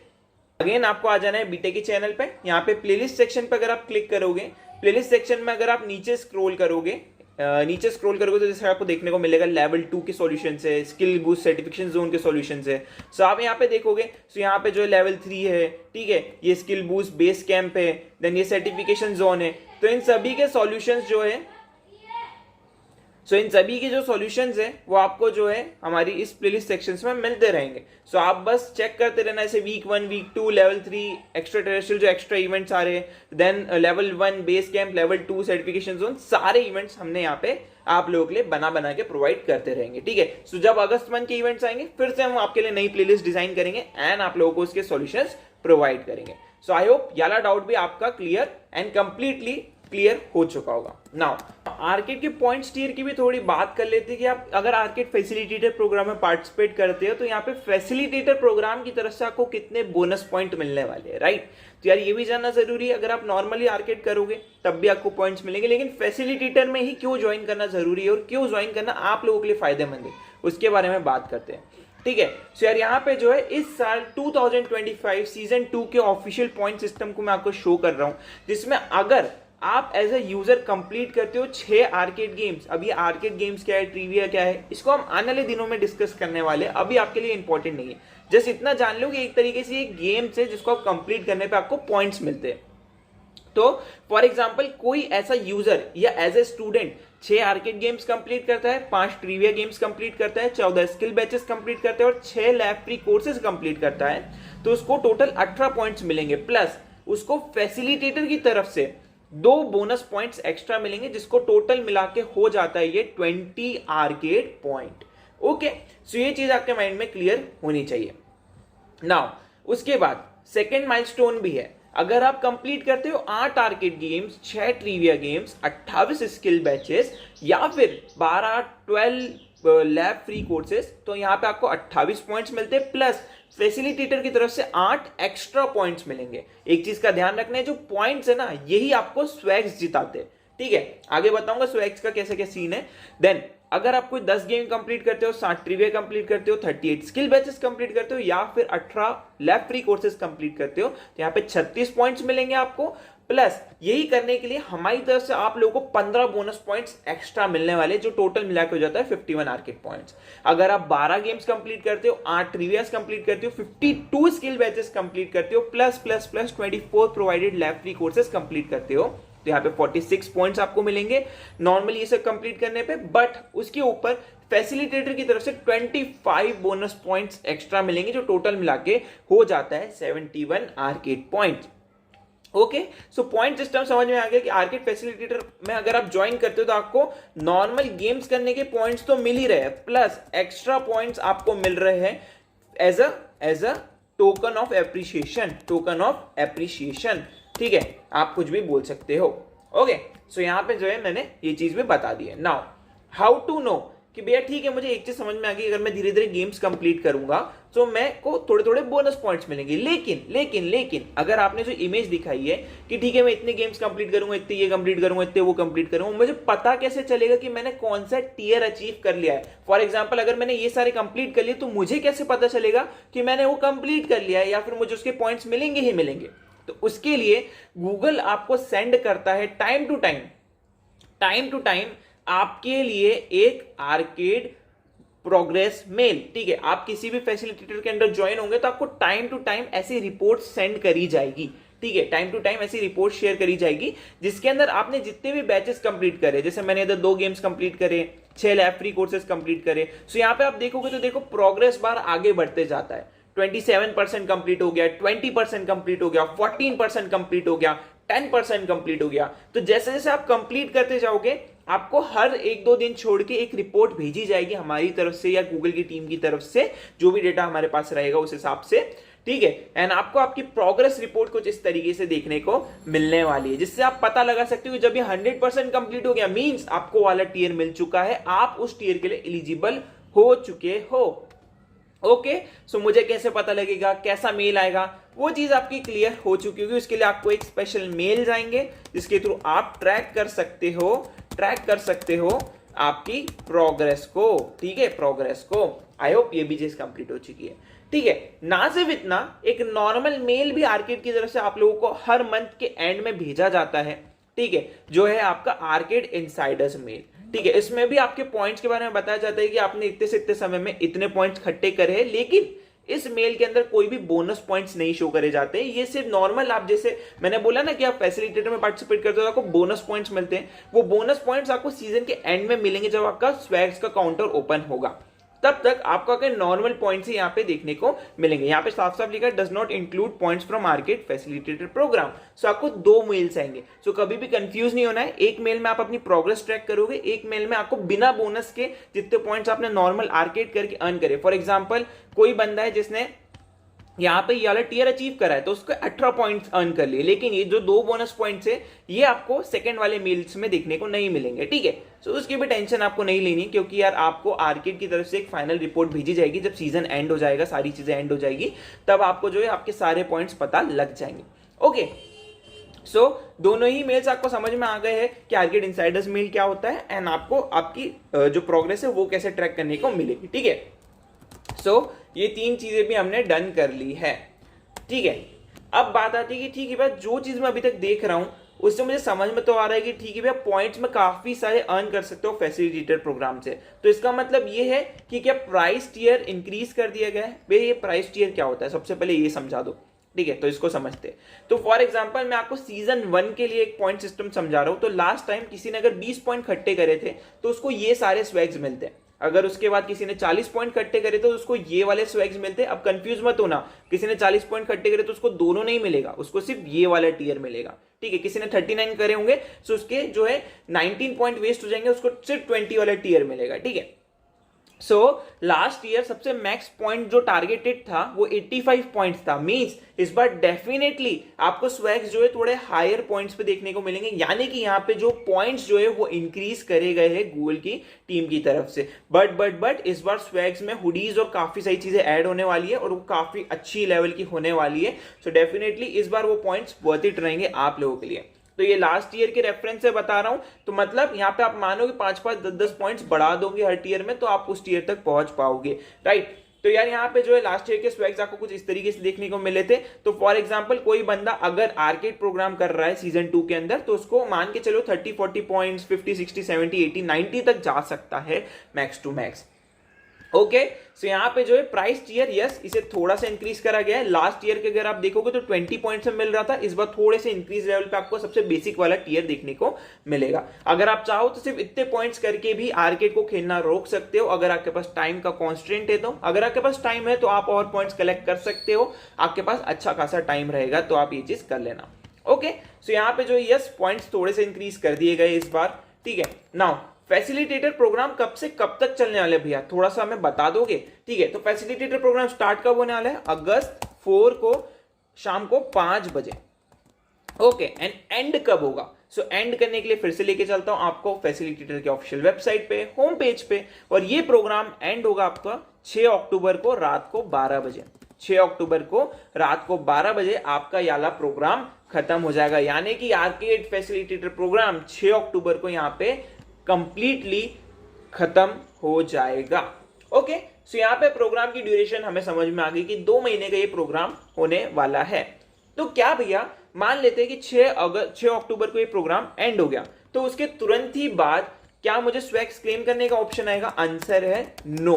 अगेन आपको आ जाना है बीटेक के चैनल पे, यहाँ पे प्लेलिस्ट सेक्शन पे अगर आप क्लिक करोगे, प्लेलिस्ट सेक्शन में अगर आप नीचे स्क्रॉल करोगे तो जैसे आपको देखने को मिलेगा लेवल 2 के सॉल्यूशंस है, स्किल बूस्ट सर्टिफिकेशन जोन के सॉल्यूशंस है। सो आप यहाँ पे देखोगे, सो यहाँ पे जो लेवल 3 है, ठीक है, ये स्किल बूस्ट बेस कैंप है, देन ये सर्टिफिकेशन जोन है। तो इन सभी के सॉल्यूशंस जो है, इन सभी के जो सॉल्यूशंस है वो आपको जो है हमारी इस प्लेलिस्ट सेक्शंस में मिलते रहेंगे। सो आप बस चेक करते रहना, ऐसे week 1, week 2, level 3 extraterrestrial जो एक्स्ट्रा इवेंट्स आ रहे हैं, then level 1 base camp, level 2 certification zone, सारे इवेंट्स हमने यहाँ पे आप लोगों के लिए बना के प्रोवाइड करते रहेंगे, ठीक है। सो जब अगस्त मंथ के इवेंट्स आएंगे फिर से हम आपके लिए नई प्लेलिस्ट डिजाइन करेंगे एंड आप लोगों को उसके सॉल्यूशंस प्रोवाइड करेंगे। सो आई होप याला डाउट भी आपका क्लियर एंड कंप्लीटली क्लियर हो चुका होगा। नाउ आर्केड के पॉइंट्स टियर की भी थोड़ी बात कर लेते हैं कि आप अगर आर्केड फैसिलिटेटर प्रोग्राम में पार्टिसिपेट करते हो तो यहाँ पे फैसिलिटेटर प्रोग्राम की तरफ से आपको कितने बोनस पॉइंट मिलने वाले हैं, राइट? तो यार ये भी जानना जरूरी है। अगर आप नॉर्मली आर्केड करोगे तब भी आपको पॉइंट्स मिलेंगे, लेकिन फैसिलिटेटर में ही क्यों ज्वाइन करना जरूरी है और क्यों ज्वाइन करना आप लोगों के लिए फायदेमंद है उसके बारे में बात करते हैं, ठीक है। सो यार यहाँ पे जो है इस साल 2025 सीजन 2 के ऑफिशियल पॉइंट सिस्टम को मैं आपको शो कर रहा हूँ, जिसमें अगर आप एज ए यूजर कंप्लीट करते हो 6 आर्केड गेम्स। अब ये आर्केड गेम्स क्या है, ट्रिविया क्या है, इसको हम आने वाले दिनों में डिस्कस करने वाले हैं, अभी आपके लिए इंपॉर्टेंट नहीं है। जस्ट इतना जान लो कि एक तरीके से ये गेम्स है जिसको आप कंप्लीट करने पे आपको पॉइंट्स मिलते हैं। तो फॉर एग्जाम्पल कोई ऐसा यूजर या as a student 6 arcade games complete करता है, 5 ट्रिविया गेम्स कंप्लीट करता है, 14 स्किल बैचेस कंप्लीट करता है और 6 लैब फ्री कोर्सेज कंप्लीट करता है, तो उसको टोटल 18 पॉइंट्स मिलेंगे। प्लस उसको फैसिलिटेटर की तरफ से 2 बोनस पॉइंट्स एक्स्ट्रा मिलेंगे, जिसको टोटल मिला के हो जाता है ये 20 आर्केड पॉइंट। ओके, सो ये चीज आपके माइंड में क्लियर होनी चाहिए। नाउ उसके बाद सेकेंड माइलस्टोन भी है। अगर आप कंप्लीट करते हो 8 arcade games, 6 trivia games, 28 skill batches या फिर 12 लैब फ्री कोर्सेज, तो यहाँ पे आपको 28 पॉइंट्स मिलते हैं, प्लस फैसिलिटेटर की तरफ से 8 एक्स्ट्रा पॉइंट्स मिलेंगे। एक चीज का ध्यान रखना है, जो पॉइंट्स है ना यही आपको स्वैग्स जिताते हैं, ठीक है। आगे बताऊंगा स्वैग्स का कैसे क्या सीन है। देन अगर आप कोई 10 गेम कंप्लीट करते हो, 60 ट्रिविया कंप्लीट करते हो, 38 स्किल बैचेस कंप्लीट करते हो या फिर 18 लैब फ्री कोर्सेज कंप्लीट करते हो, तो यहाँ पे 36 पॉइंट्स मिलेंगे आपको। प्लस यही करने के लिए हमारी तरफ से आप लोगों को 15 बोनस पॉइंट्स एक्स्ट्रा मिलने वाले, जो टोटल मिलाकर हो जाता है 51 आर्केड पॉइंट्स। अगर आप 12 गेम्स कंप्लीट करते हो, 8 ट्रिवियास कंप्लीट करते हो, 52 स्किल बैचेस कंप्लीट करते हो, plus plus plus 24 provided lab free courses complete करते हो, तो यहाँ पे 46 पॉइंट्स आपको मिलेंगे नॉर्मली ये सब कंप्लीट करने पे। बट उसके ऊपर फैसिलिटेटर की तरफ से 25 बोनस पॉइंट्स एक्स्ट्रा मिलेंगे, जो टोटल मिला के हो जाता है 71 arcade points. Okay, so point system समझ में आ गया कि आर्केड फैसिलिटेटर में अगर आप ज्वाइन करते हो तो आपको नॉर्मल गेम्स करने के पॉइंट्स तो मिल ही रहे हैं, प्लस एक्स्ट्रा पॉइंट्स आपको मिल रहे हैं as a token of appreciation, ठीक है, आप कुछ भी बोल सकते हो। ओके, सो यहां पे जो है मैंने ये चीज भी बता दी है। नाउ हाउ टू नो कि भैया ठीक है, मुझे एक चीज समझ में आ गई, अगर मैं धीरे धीरे गेम्स कंप्लीट करूंगा तो मैं को थोड़े थोड़े बोनस पॉइंट्स मिलेंगे। लेकिन लेकिन लेकिन अगर आपने जो इमेज दिखाई है कि ठीक है मैं इतने गेम्स कंप्लीट करूंगा, इतने ये कंप्लीट करूंगा, इतने वो कंप्लीट करूंगा, मुझे पता कैसे चलेगा कि मैंने कौन सा टीयर अचीव कर लिया है? फॉर एग्जाम्पल अगर मैंने ये सारे कंप्लीट कर लिए तो मुझे कैसे पता चलेगा कि मैंने वो कंप्लीट कर लिया है या फिर मुझे उसके पॉइंट्स मिलेंगे ही मिलेंगे? तो उसके लिए गूगल आपको सेंड करता है टाइम टू टाइम आपके लिए एक आर्केड प्रोग्रेस मेल। ठीक है, आप किसी भी फैसिलिटेटर के अंदर ज्वाइन होंगे तो आपको टाइम टू टाइम ऐसी रिपोर्ट सेंड करी जाएगी। ठीक है, टाइम टू टाइम ऐसी रिपोर्ट शेयर करी जाएगी जिसके अंदर आपने जितने भी बैचेस कंप्लीट करे, जैसे मैंने इधर 2 गेम्स कंप्लीट करे, 6 लैब फ्री कोर्सेज कंप्लीट करे, सो यहां पे आप देखोगे तो देखो प्रोग्रेस बार आगे बढ़ते जाता है। 27% कंप्लीट हो गया, 20% कंप्लीट हो गया, 14% कंप्लीट हो गया, 10% कंप्लीट हो गया। तो जैसे जैसे आप कंप्लीट करते जाओगे आपको हर 1-2 दिन छोड़ के एक रिपोर्ट भेजी जाएगी हमारी तरफ से या गूगल की टीम की तरफ से, जो भी डेटा हमारे पास रहेगा उस हिसाब से। ठीक है, एंड आपको आपकी प्रोग्रेस रिपोर्ट कुछ इस तरीके से देखने को मिलने वाली है, जिससे आप पता लगा सकते हो जब ये 100% कंप्लीट हो गया मींस आपको वाला टियर मिल चुका है, आप उस टियर के लिए एलिजिबल हो चुके हो। ओके, सो मुझे कैसे पता लगेगा, कैसा मेल आएगा, वो चीज आपकी क्लियर हो चुकी होगी। उसके लिए आपको एक स्पेशल मेल जाएंगे जिसके थ्रू आप ट्रैक कर सकते हो आपकी प्रोग्रेस को। ठीक है, प्रोग्रेस को। आई होप ये भी चीज कंप्लीट हो चुकी है। ठीक है, ना सिर्फ इतना, एक नॉर्मल मेल भी आर्केड की तरफ से आप लोगों को हर मंथ के एंड में भेजा जाता है। ठीक है, जो है आपका आर्केड इनसाइडर्स मेल। ठीक है, इसमें भी आपके पॉइंट्स के बारे में बताया जाता है कि आपने इतने से इतने समय में इतने पॉइंट्स इकट्ठे करे हैं, लेकिन इस मेल के अंदर कोई भी बोनस पॉइंट्स नहीं शो करे जाते हैं। ये सिर्फ नॉर्मल, आप जैसे मैंने बोला ना कि आप फैसिलिटेटर में पार्टिसिपेट करते हो आपको बोनस पॉइंट्स मिलते हैं, वो बोनस पॉइंट्स आपको सीजन के एंड में मिलेंगे जब आपका स्वैग्स का काउंटर ओपन होगा। तब तक आपको अगर नॉर्मल पॉइंट्स ही यहाँ पे देखने को मिलेंगे। यहाँ पे साफ साफ लिखा है does not include points from market facilitator program. So आपको 2 मेल्स आएंगे। सो कभी भी कंफ्यूज नहीं होना है। एक मेल में आप अपनी प्रोग्रेस ट्रैक करोगे, एक मेल में आपको बिना बोनस के जितने पॉइंट्स आपने नॉर्मल आर्केड करके अर्न करे। फॉर एग्जाम्पल कोई बंदा है जिसने यहाँ पे ये वाला टियर अचीव करा है तो उसको 18 पॉइंट्स अर्न कर लिए, लेकिन ये जो 2 बोनस पॉइंट्स है ये आपको सेकंड वाले मेल्स में देखने को नहीं मिलेंगे। ठीक है, सो उसकी भी टेंशन आपको नहीं लेनी, क्योंकि यार आपको आर्केड की तरफ से एक फाइनल रिपोर्ट भेजी जाएगी जब सीजन एंड हो जाएगा, सारी चीजें एंड हो जाएगी, तब आपको जो है आपके सारे पॉइंट्स पता लग जाएंगे। ओके, सो दोनों ही मेल्स आपको समझ में आ गए हैं कि आर्केड इनसाइडर्स मेल क्या होता है एंड आपको आपकी जो प्रोग्रेस है वो कैसे ट्रैक करने को मिलेगी। ठीक है, सो ये 3 चीजें भी हमने डन कर ली है। ठीक है, अब बात आती है कि ठीक है भैया जो चीज मैं अभी तक देख रहा हूं उससे मुझे समझ में तो आ रहा है कि ठीक है भैया पॉइंट्स में काफी सारे अर्न कर सकते हो फैसिलिटेटर प्रोग्राम से। तो इसका मतलब ये है कि क्या प्राइस टियर इंक्रीज कर दिया गया है? भैया ये प्राइस टियर क्या होता है सबसे पहले ये समझा दो। ठीक है, तो इसको समझते। तो फॉर एग्जांपल मैं आपको सीजन 1 के लिए एक पॉइंट सिस्टम समझा रहा हूं। तो लास्ट टाइम किसी ने अगर 20 पॉइंट इकट्ठे करे थे तो उसको ये सारे स्वैग्स मिलते हैं। अगर उसके बाद किसी ने 40 पॉइंट इकट्ठे करे तो उसको ये वाले स्वैग्स मिलते हैं। अब कंफ्यूज मत होना, किसी ने 40 पॉइंट इकट्ठे करे तो उसको दोनों नहीं मिलेगा, उसको सिर्फ ये वाला टियर मिलेगा। ठीक है, किसी ने 39 करे होंगे तो उसके जो है 19 पॉइंट वेस्ट हो जाएंगे, उसको सिर्फ 20 वाला टियर मिलेगा। ठीक है, सो लास्ट ईयर सबसे मैक्स पॉइंट जो टारगेटेड था वो 85 पॉइंट्स था। मींस इस बार डेफिनेटली आपको स्वैग्स जो है थोड़े हायर पॉइंट्स पे देखने को मिलेंगे, यानी कि यहाँ पे जो पॉइंट्स जो है वो इंक्रीज करे गए हैं गूगल की टीम की तरफ से। बट इस बार स्वैग्स में हुडीज और काफी सारी चीजें ऐड होने वाली है और वो काफी अच्छी लेवल की होने वाली है। सो डेफिनेटली इस बार वो पॉइंट्स वर्थ इट रहेंगे आप लोगों के लिए। तो ये लास्ट ईयर के रेफरेंस से बता रहा हूं, तो मतलब यहाँ पे आप मानो कि 5-5, 10-10 पॉइंट्स बढ़ा दोगे हर टीयर में तो आप उस टीयर तक पहुंच पाओगे। राइट, तो यार यहाँ पे जो है लास्ट ईयर के स्वैग्स आपको कुछ इस तरीके से देखने को मिले थे। तो फॉर एग्जांपल कोई बंदा अगर आर्केड प्रोग्राम कर रहा है सीजन 2 के अंदर तो उसको मान के चलो 30-40 पॉइंट्स, 50, 60, 70, 80, 90 तक जा सकता है मैक्स टू मैक्स। ओके, सो यहाँ पे जो है प्राइस टियर यस इसे थोड़ा सा इंक्रीज करा गया है। लास्ट ईयर के अगर आप देखोगे तो 20 पॉइंट से मिल रहा था, इस बार थोड़े से इंक्रीज लेवल पे आपको सबसे बेसिक वाला टियर देखने को मिलेगा। अगर आप चाहो तो सिर्फ इतने पॉइंट्स करके भी आर्केड को खेलना रोक सकते हो, अगर आपके पास टाइम का कॉन्स्टेंट है तो। अगर आपके पास टाइम है तो आप और पॉइंट्स कलेक्ट कर सकते हो, आपके पास अच्छा खासा टाइम रहेगा तो आप ये चीज कर लेना। ओके, सो यहाँ पे जो यस पॉइंट्स थोड़े से इंक्रीज कर दिए गए इस बार। ठीक है, नाउ फैसिलिटेटर प्रोग्राम कब से कब तक चलने वाले भैया थोड़ा सा हमें बता दोगे? ठीक है, तो फैसिलिटेटर प्रोग्राम स्टार्ट कब होने वाला है? अगस्त 4 को शाम को 5 बजे। ओके, एंड एंड कब होगा? सो एंड करने के लिए फिर से लेके चलता हूं आपको फैसिलिटेटर के ऑफिशियल वेबसाइट पे, होम पेज पे, और ये प्रोग्राम एंड होगा आपका 6 अक्टूबर को रात को 12 बजे, 6 अक्टूबर को रात को 12 बजे आपका ये वाला प्रोग्राम खत्म हो जाएगा। यानी कि आर्केड फैसिलिटेटर प्रोग्राम 6 अक्टूबर को यहाँ पे कंप्लीटली खत्म हो जाएगा। ओके, सो यहाँ पे प्रोग्राम की ड्यूरेशन हमें समझ में आ गई कि 2 महीने का ये प्रोग्राम होने वाला है। तो क्या भैया, मान लेते हैं कि 6 अक्टूबर को ये प्रोग्राम एंड हो गया, तो उसके तुरंत ही बाद क्या मुझे स्वैग्स क्लेम करने का ऑप्शन आएगा? आंसर है नो।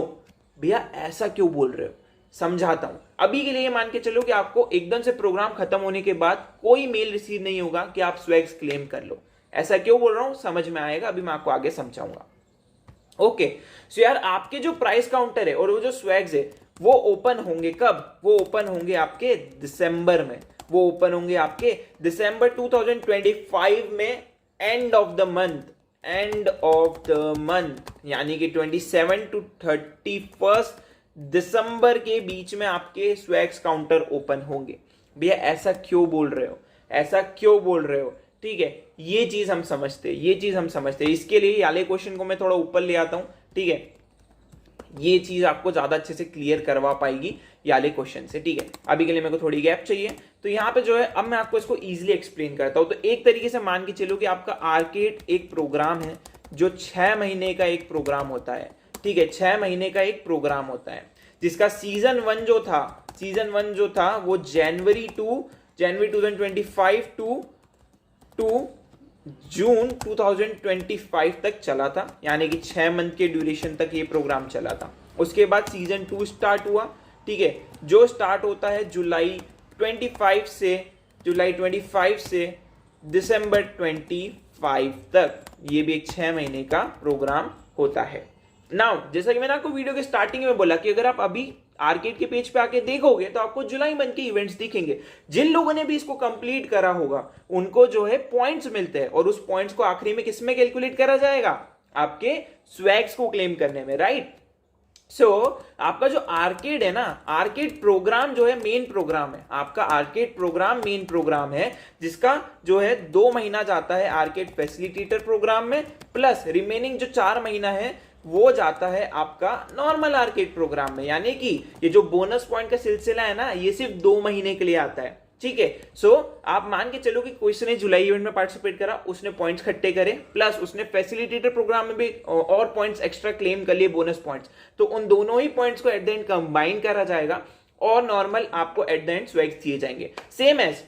भैया ऐसा क्यों बोल रहे हो, समझाता हूं। अभी के लिए मान के चलो कि आपको एकदम से प्रोग्राम खत्म होने के बाद कोई मेल रिसीव नहीं होगा कि आप स्वैग्स क्लेम कर लो। ऐसा क्यों बोल रहा हूं, समझ में आएगा, अभी मैं आपको आगे समझाऊंगा। ओके, सो यार आपके जो प्राइस काउंटर है और वो जो स्वैग्स है वो ओपन होंगे कब? वो ओपन होंगे आपके दिसंबर में, वो ओपन होंगे आपके दिसंबर 2025 में, end of the month, end of the month, यानी कि 27 to 31 दिसंबर के बीच में आपके स्वैग्स काउंटर ओपन होंगे। भैया ऐसा क्यों बोल रहे हो, ऐसा क्यों बोल रहे हो? ठीक है, ये चीज हम समझते हैं, ये चीज हम समझते हैं। इसके लिए वाले क्वेश्चन को मैं थोड़ा ऊपर ले आता हूं, ठीक है, ये चीज आपको ज्यादा अच्छे से क्लियर करवा पाएगी वाले क्वेश्चन से। ठीक है, अभी के लिए मेरे को थोड़ी गैप चाहिए, तो यहाँ पे जो है अब मैं आपको इसको इजीली एक्सप्लेन करता हूं। तो एक तरीके से मान के चलो कि आपका आर्केड एक प्रोग्राम है जो 6 महीने का एक प्रोग्राम होता है। ठीक है, 6 महीने का एक प्रोग्राम होता है, जिसका सीजन 1 जो था वो जनवरी 2025 टू जून 2025 तक चला था, यानी कि 6 मंथ के ड्यूरेशन तक ये प्रोग्राम चला था। उसके बाद सीजन 2 स्टार्ट हुआ। ठीक है, जो स्टार्ट होता है जुलाई 25 से दिसंबर 25 तक, ये भी एक 6 महीने का प्रोग्राम होता है। नाउ जैसा कि मैंने आपको वीडियो के स्टार्टिंग में बोला कि अगर आप अभी आर्केड के पेज पे आके देखोगे तो आपको जुलाई मंथ के इवेंट्स दिखेंगे। जिन लोगों ने भी इसको कंप्लीट करा होगा उनको जो है पॉइंट्स मिलते हैं, और उस पॉइंट्स को आखिरी में किसमें कैलकुलेट करा जाएगा? आपके स्वैग्स को क्लेम करने में, राइट? सो आपका जो आर्केड है ना, आर्केड प्रोग्राम जो है मेन प्रोग्राम है, आपका आर्केड प्रोग्राम मेन प्रोग्राम है, जिसका जो है 2 महीना जाता है आर्केड फैसिलिटेटर प्रोग्राम में, प्लस रिमेनिंग जो 4 महीना है वो जाता है आपका नॉर्मल आर्केड प्रोग्राम में। यानी कि ये जो बोनस पॉइंट का सिलसिला है ना, ये सिर्फ 2 महीने के लिए आता है। ठीक है, सो आप मान के चलो कि कोई ने जुलाई इवेंट में पार्टिसिपेट करा, उसने पॉइंट्स इकट्ठे करे, प्लस उसने फैसिलिटेटर प्रोग्राम में भी और पॉइंट्स एक्स्ट्रा क्लेम कर लिए, बोनस पॉइंट्स, तो उन दोनों ही पॉइंट्स को एट द एंड कंबाइन करा जाएगा और नॉर्मल आपको एट द एंड स्वैग्स दिए जाएंगे। सेम एज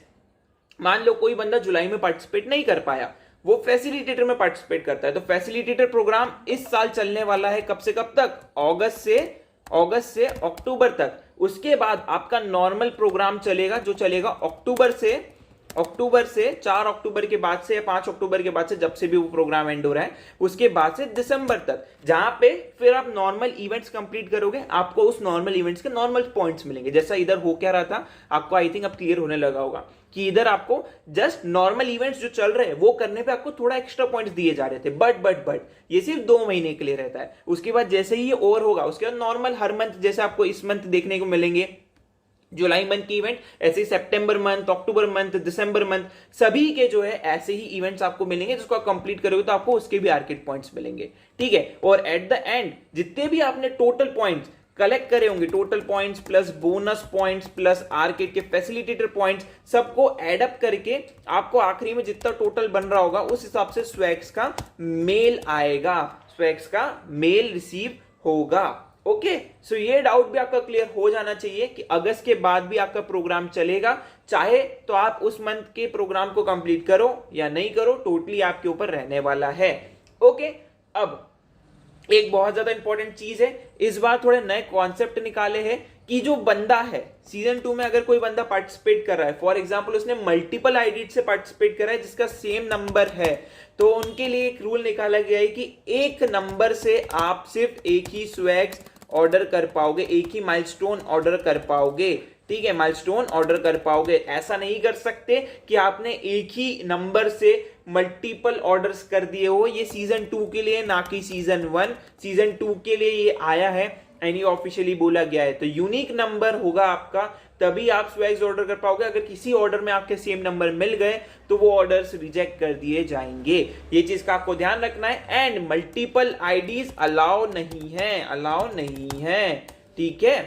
मान लो कोई बंदा जुलाई में पार्टिसिपेट नहीं कर पाया, वो फैसिलिटेटर में पार्टिसिपेट करता है, तो फैसिलिटेटर प्रोग्राम इस साल चलने वाला है कब से कब तक? अगस्त से अक्टूबर तक। उसके बाद आपका नॉर्मल प्रोग्राम चलेगा, जो चलेगा अक्टूबर से 4 अक्टूबर के बाद से या 5 अक्टूबर के बाद से, जब से भी वो प्रोग्राम एंड हो रहा है, उसके बाद से दिसंबर तक, जहां पे फिर आप नॉर्मल इवेंट्स कंप्लीट करोगे, आपको उस नॉर्मल इवेंट्स के नॉर्मल पॉइंट्स मिलेंगे। जैसा इधर हो क्या रहा था आपको, आई थिंक अब क्लियर होने लगा होगा कि इधर आपको जस्ट नॉर्मल इवेंट्स जो चल रहे हैं वो करने पे आपको थोड़ा एक्स्ट्रा पॉइंट्स दिए जा रहे थे, बट ये सिर्फ 2 महीने के लिए रहता है। उसके बाद जैसे ही ये ओवर होगा, उसके बाद नॉर्मल हर मंथ जैसे आपको इस मंथ देखने को मिलेंगे जुलाई मंथ की इवेंट, ऐसे ही सितंबर मंथ, अक्टूबर मंथ, दिसंबर मंथ, सभी के जो है ऐसे ही इवेंट्स आपको मिलेंगे, जिसको आप कंप्लीट करोगे तो आपको उसके भी आर्केड पॉइंट्स मिलेंगे। ठीक है, और एट द एंड जितने भी आपने टोटल पॉइंट्स कलेक्ट करे होंगे, total points plus bonus points plus arcade के फैसिलिटेटर पॉइंट्स, सबको एड अप करके आपको आखिरी में जितना टोटल बन रहा होगा उस हिसाब से स्वैग्स का मेल आएगा, स्वैग्स का मेल रिसीव होगा। ओके, सो ये डाउट भी आपका क्लियर हो जाना चाहिए कि अगस्त के बाद भी आपका प्रोग्राम चलेगा, चाहे तो आप उस मंथ के प्रोग्राम को कंप्लीट करो या नहीं करो, टोटली आपके ऊपर रहने वाला है। ओके, अब एक बहुत ज्यादा इंपॉर्टेंट चीज है, इस बार थोड़े नए कॉन्सेप्ट निकाले हैं कि जो बंदा है सीजन 2 में, अगर कोई बंदा पार्टिसिपेट कर रहा है, फॉर एग्जांपल उसने मल्टीपल आईडी से पार्टिसिपेट करा है जिसका सेम नंबर है, तो उनके लिए एक रूल निकाला गया है कि एक नंबर से आप सिर्फ एक ही स्वैग्स ऑर्डर कर पाओगे, एक ही माइलस्टोन ऑर्डर कर पाओगे। ठीक है, माइलस्टोन ऑर्डर कर पाओगे। ऐसा नहीं कर सकते कि आपने एक ही नंबर से मल्टीपल ऑर्डर्स कर दिए हो। ये सीजन 2 के लिए, ना कि सीजन 1। सीजन 2 के लिए ये आया है एंड ये ऑफिशियली बोला गया है, तो यूनिक नंबर होगा आपका, तभी आप स्वैग्स ऑर्डर कर पाओगे। अगर किसी ऑर्डर में आपके सेम नंबर मिल गए तो वो ऑर्डर्स रिजेक्ट कर दिए जाएंगे। ये चीज का आपको ध्यान रखना है। एंड मल्टीपल आईडीज अलाउ नहीं है, ठीक है,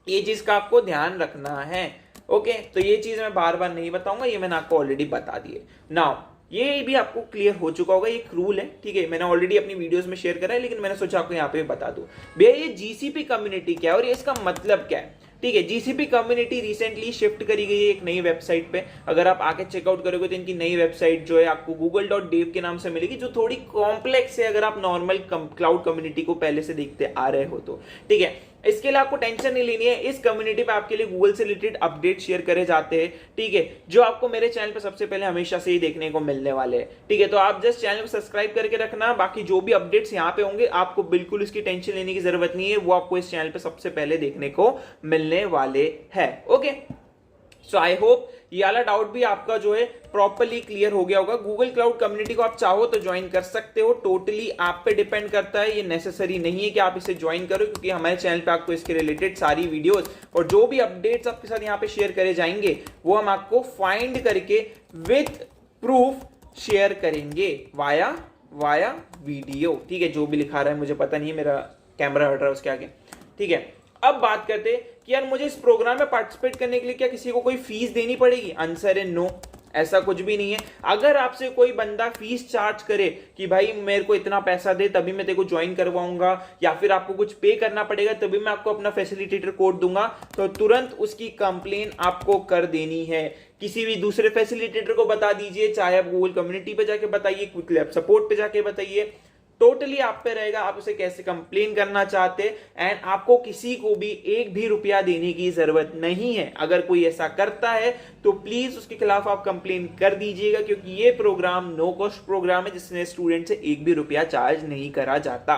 ये चीज का आपको ध्यान रखना है। ओके, तो ये चीज मैं बार बार नहीं बताऊंगा, ये मैंने आपको ऑलरेडी बता दिए। नाउ ये भी आपको क्लियर हो चुका होगा, एक रूल है, ठीक है, मैंने ऑलरेडी अपनी वीडियोस में शेयर करा है, लेकिन मैंने सोचा आपको यहाँ पे बता दूं। भैया ये जीसीपी कम्युनिटी क्या है और ये इसका मतलब क्या है? ठीक है, जीसीपी कम्युनिटी रिसेंटली शिफ्ट करी गई है एक नई वेबसाइट पे। अगर आप आके चेकआउट करोगे तो इनकी नई वेबसाइट जो है आपको google.dev के नाम से मिलेगी, जो थोड़ी कॉम्प्लेक्स है अगर आप नॉर्मल क्लाउड कम्युनिटी को पहले से देखते आ रहे हो तो। ठीक है, इसके लिए आपको टेंशन नहीं लेनी है, इस कम्युनिटी पे आपके लिए गूगल से रिलेटेड अपडेट शेयर करे जाते हैं, ठीक है, जो आपको मेरे चैनल पे सबसे पहले हमेशा से ही देखने को मिलने वाले हैं। ठीक है, तो आप जस्ट चैनल को सब्सक्राइब करके रखना, बाकी जो भी अपडेट्स यहाँ पे होंगे आपको बिल्कुल इसकी टेंशन लेने की जरूरत नहीं है, वो आपको इस चैनल पे सबसे पहले देखने को मिलने वाले हैं। ओके, सो आई होप ये वाला डाउट भी आपका जो है प्रॉपर्ली क्लियर हो गया होगा। गूगल क्लाउड कम्युनिटी को आप चाहो तो ज्वाइन कर सकते हो, टोटली आप पे डिपेंड करता है, ये नेसेसरी नहीं है कि आप इसे ज्वाइन करो, क्योंकि हमारे चैनल पे आपको इसके रिलेटेड सारी वीडियोस और जो भी अपडेट्स आपके साथ यहाँ पे शेयर करे जाएंगे वो हम आपको फाइंड करके विथ प्रूफ शेयर करेंगे वाया वीडियो। ठीक है, जो भी लिखा रहा है मुझे पता नहीं है, मेरा कैमरा हट रहा है उसके आगे। ठीक है, अब बात करते हैं कि यार मुझे इस प्रोग्राम में पार्टिसिपेट करने के लिए क्या किसी को कोई फीस देनी पड़ेगी? आंसर है नो, ऐसा कुछ भी नहीं है। अगर आपसे कोई बंदा फीस चार्ज करे कि भाई मेरे को इतना पैसा दे तभी मैं तेरे को ज्वाइन करवाऊंगा, या फिर आपको कुछ पे करना पड़ेगा तभी मैं आपको अपना फैसिलिटेटर कोड दूंगा, तो तुरंत उसकी कंप्लेन आपको कर देनी है। किसी भी दूसरे फैसिलिटेटर को बता दीजिए, चाहे आप गूगल कम्युनिटी पे जाके बताइए, क्विक लैब सपोर्ट पे जाके बताइए, टोटली आप पे रहेगा आप उसे कैसे कंप्लेन करना चाहते। एंड आपको किसी को भी एक भी रुपया देने की जरूरत नहीं है। अगर कोई ऐसा करता है तो प्लीज उसके खिलाफ आप कंप्लेन कर दीजिएगा, क्योंकि ये प्रोग्राम नो कॉस्ट प्रोग्राम है जिसमें स्टूडेंट से एक भी रुपया चार्ज नहीं करा जाता।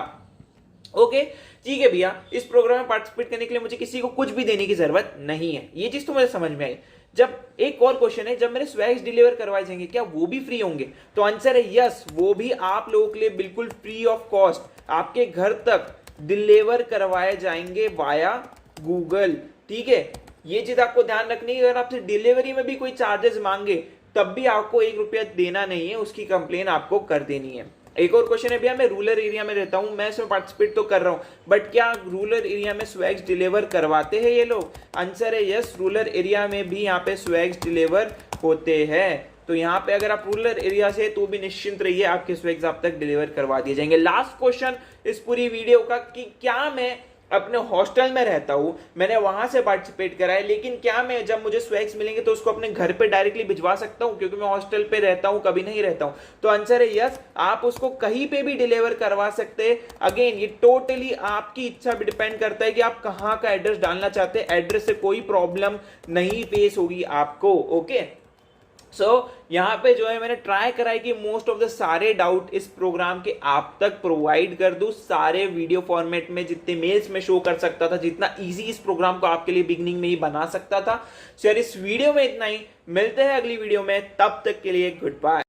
ओके, ठीक है भैया, इस प्रोग्राम में पार्टिसिपेट करने के लिए मुझे किसी को कुछ भी देने की जरूरत नहीं है, ये चीज तो मुझे समझ में आई। जब एक और क्वेश्चन है, जब मेरे स्वैग्स डिलीवर करवाए जाएंगे क्या वो भी फ्री होंगे? तो आंसर है यस, वो भी आप लोगों के लिए बिल्कुल फ्री ऑफ कॉस्ट आपके घर तक डिलीवर करवाए जाएंगे वाया गूगल। ठीक है, ये चीज आपको ध्यान रखनी है। अगर आपसे डिलीवरी में भी कोई चार्जेस मांगे तब भी आपको 1 रुपया देना नहीं है, उसकी कंप्लेन आपको कर देनी है। एक और क्वेश्चन है भैया, मैं रूरल एरिया में रहता हूं, मैं इसमें पार्टिसिपेट तो कर रहा हूं, बट क्या रूरल एरिया में स्वैग्स डिलीवर करवाते हैं ये लोग? आंसर है यस, रूरल एरिया में भी यहाँ पे स्वैग्स डिलीवर होते हैं। तो यहाँ पे अगर आप रूरल एरिया से तो भी निश्चिंत रहिए, आपके स्वैग्स आप तक डिलीवर करवा दिए जाएंगे। लास्ट क्वेश्चन इस पूरी वीडियो का कि क्या मैं अपने हॉस्टल में रहता हूं, मैंने वहां से पार्टिसिपेट करा है, लेकिन क्या मैं जब मुझे स्वैग्स मिलेंगे तो उसको अपने घर पे डायरेक्टली भिजवा सकता हूं, क्योंकि मैं हॉस्टल पे रहता हूं, कभी नहीं रहता हूं? तो आंसर है यस, आप उसको कहीं पे भी डिलीवर करवा सकते हैं। अगेन ये टोटली आपकी इच्छा भी डिपेंड करता है कि आप कहां का एड्रेस डालना चाहते हैं, एड्रेस से कोई प्रॉब्लम नहीं फेस होगी आपको। ओके, यहां पे जो है मैंने ट्राई करा है कि मोस्ट ऑफ द सारे डाउट इस प्रोग्राम के आप तक प्रोवाइड कर दूं, सारे वीडियो फॉर्मेट में, जितने मेल्स में शो कर सकता था, जितना इजी इस प्रोग्राम को आपके लिए बिगनिंग में ही बना सकता था। सो यार इस वीडियो में इतना ही, मिलते हैं अगली वीडियो में, तब तक के लिए गुड बाय।